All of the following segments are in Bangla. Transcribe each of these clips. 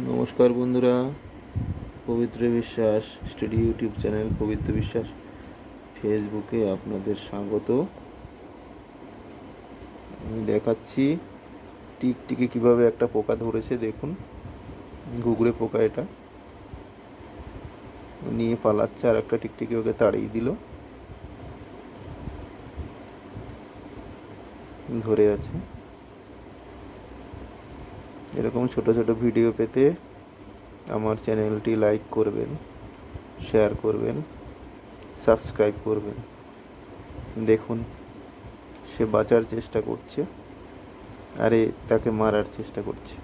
নমস্কার বন্ধুরা, পবিত্র বিশ্বাস স্টাডি ইউটিউব চ্যানেল পবিত্র বিশ্বাস ফেসবুকে আপনাদের স্বাগত। আমি দেখাচ্ছি টিকটিকি কিভাবে একটা পোকা ধরেছে। দেখুন, ঘুঘরে পোকা এটা নিয়ে পালাচ্ছে, আর একটা টিকটিকি ওকে তাড়িয়ে দিল, ধরে আছে। এরকম ছোট ছোট ভিডিও পেতে আমার চ্যানেলটি লাইক করবেন, শেয়ার করবেন, সাবস্ক্রাইব করবেন। দেখুন, সে বাঁচার চেষ্টা করছে, আরে তাকে মারার চেষ্টা করছে।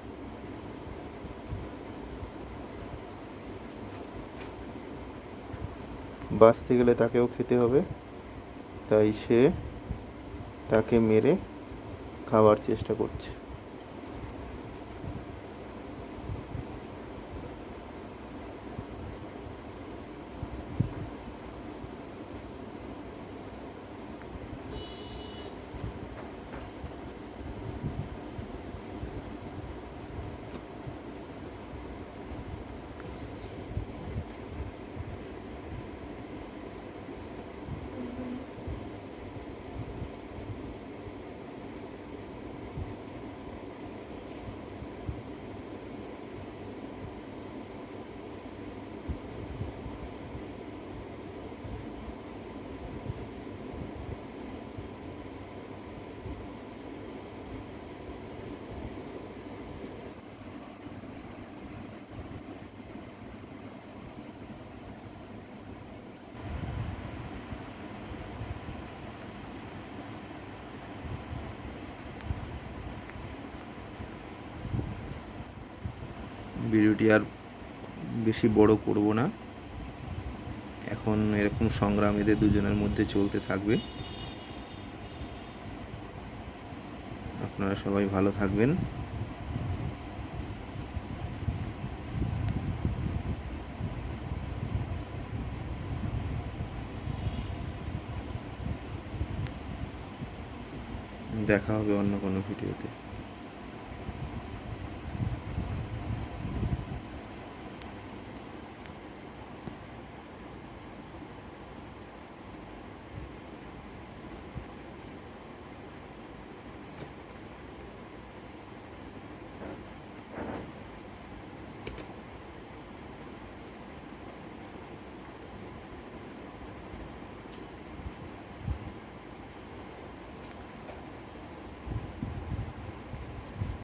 বাঁচতে গেলে তাকেও খেতে হবে, তাই সে তাকে মেরে খাওয়ার চেষ্টা করছে। ভিডিওটি আর বেশি বড় করব না। এখন এরকম সংগ্রাম এদের দুজনের মধ্যে চলতে থাকবে। আপনারা সবাই ভালো থাকবেন। দেখা হবে অন্য কোনো ভিডিওতে।